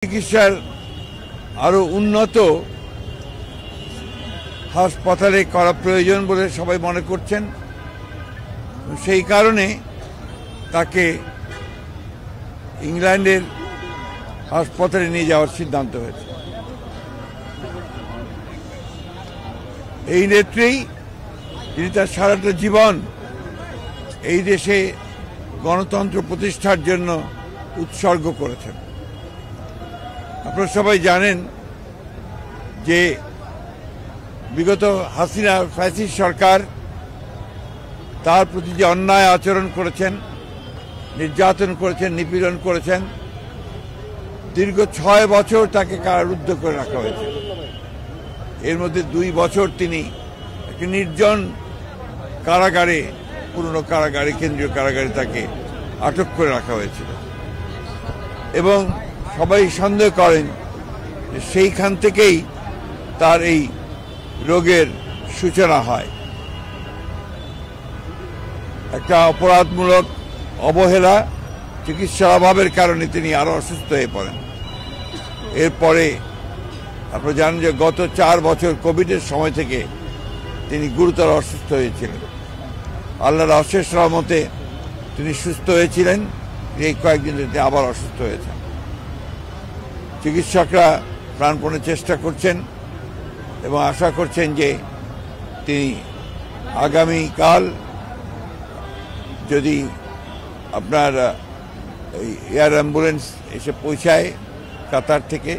চিকিৎসার আরো উন্নত হাসপাতালে করা প্রয়োজন বলে সবাই মনে করছেন। সেই কারণে তাকে ইংল্যান্ডের হাসপাতালে নিয়ে যাওয়ার সিদ্ধান্ত হয়েছে। এই নেত্রী যিনি তার সারাটা জীবন এই দেশে গণতন্ত্র প্রতিষ্ঠার জন্য উৎসর্গ করেছেন। আপনারা সবাই জানেন যে বিগত হাসিনা ফ্যাসিস্ট সরকার তার প্রতি যে অন্যায় আচরণ করেছেন, নির্যাতন করেছেন, নিপীড়ন করেছেন, দীর্ঘ 6 বছর তাকে কারারুদ্ধ করে রাখা হয়েছে। এর মধ্যে 2 বছর তিনি একটি নির্জন কারাগারে, পুরনো কারাগারে, কেন্দ্রীয় কারাগারে তাকে আটক করে রাখা হয়েছিল এবং সবাই সন্দেহ করেন যে সেইখান থেকেই তার এই রোগের সূচনা হয়। একটা অপরাধমূলক অবহেলা, চিকিৎসার অভাবের কারণে তিনি আরো অসুস্থ হয়ে পড়েন। এরপরে আপনারা জানেন যে গত 4 বছর কোভিডের সময় থেকে তিনি গুরুতর অসুস্থ হয়েছিলেন। আল্লাহর অশেষ রহমতে তিনি সুস্থ হয়েছিলেন। এই কয়েকদিন ধরে আবার অসুস্থ হয়েছেন। চিকিৎসকরা প্রাণপণে চেষ্টা করছেন এবং আশা করছেন যে তিনি আগামীকাল যদি আপনার এয়ার অ্যাম্বুলেন্স এসে পৌঁছায় কাতার থেকে,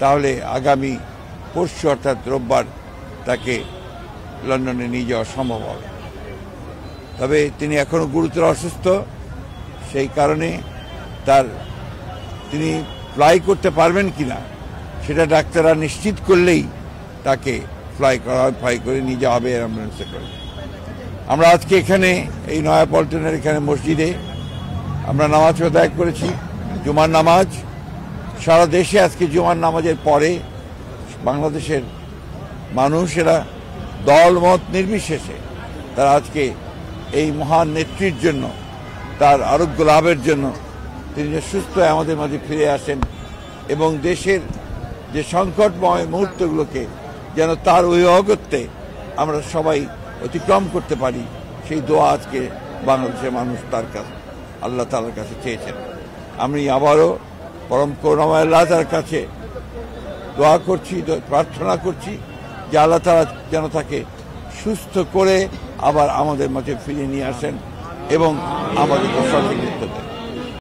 তাহলে আগামী পরশু অর্থাৎ রোববার তাকে লন্ডনে নিয়ে যাওয়া সম্ভব হবে। তবে তিনি এখনো গুরুতর অসুস্থ, সেই কারণে তিনি ফ্লাই করতে পারবেন কিনা সেটা ডাক্তাররা নিশ্চিত করলেই তাকে ফ্লাই করে নিয়ে যাওয়া হবে অ্যাম্বুলেন্সে করে। আমরা আজকে এখানে এই নয়াপল্টনের এখানে মসজিদে আমরা নামাজ আদায় করেছি, জুমার নামাজ। সারা দেশে আজকে জুমার নামাজের পরে বাংলাদেশের মানুষেরা দলমত নির্বিশেষে তারা আজকে এই মহান নেত্রীর জন্য, তার আরোগ্য লাভের জন্য, তিনি যে সুস্থ হয়ে আমাদের মাঝে ফিরে আসেন এবং দেশের যে সংকটময় মুহূর্তগুলোকে যেন তার অগত্যে আমরা সবাই অতিক্রম করতে পারি, সেই দোয়া আজকে বাংলাদেশের মানুষ তার কাছে, আল্লাহ তাআলার কাছে চেয়েছেন। আমি আবারও পরম করুণাময় আল্লাহ তাআলার কাছে দোয়া করছি, প্রার্থনা করছি যে আল্লাহ তাআলা যেন তাকে সুস্থ করে আবার আমাদের মাঝে ফিরিয়ে নিয়ে আসেন এবং আমাদেরকে সঠিক নেতৃত্ব দেন।